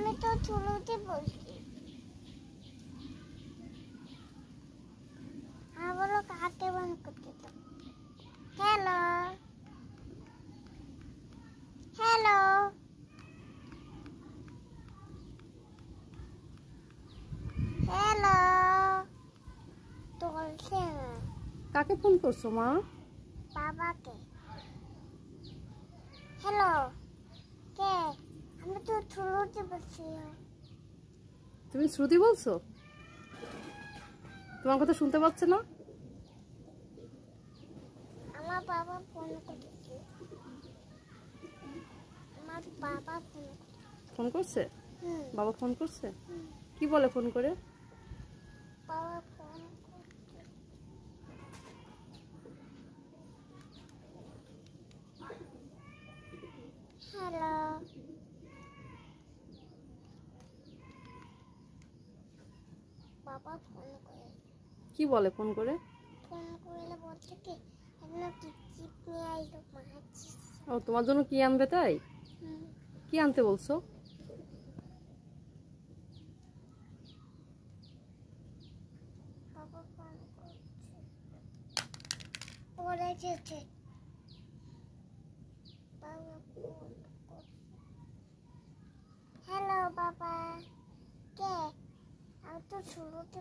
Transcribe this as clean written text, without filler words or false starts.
আমি তো শুরুতে বলছি। হ্যাঁ বলো, কাকে বন্ধ করতে তো? হ্যালো হ্যালো হ্যালো, তো বলছে না। কাকে ফোন করছো মা? বাবাকে। হ্যালো, কে? আমি তো শুরুতে বলছি। তুমি শ্রুতি বলছো? তোমার কথা শুনতে পাচ্ছে না? আমার বাবা ফোন করেছে। আমার বাবা ফোন করছে? হুম বাবা ফোন করছে? হুম, কি বলে ফোন করে? বাবা ফোন করছে। হ্যালো, বাবা ফোন করে। কি বলে ফোন করে? ফোন করলে বলছে কি, একটা কিচিপ নিয়ে আইলো মাছ। ও, তোমার জন্য কি আনবে তাই? হুম, কি আনতে বলছো? বাবা ফোন করছে, পড়ে গেছে। বাবা ফোন করছে। হ্যালো বাবা, কে? আমি তো শুরুতে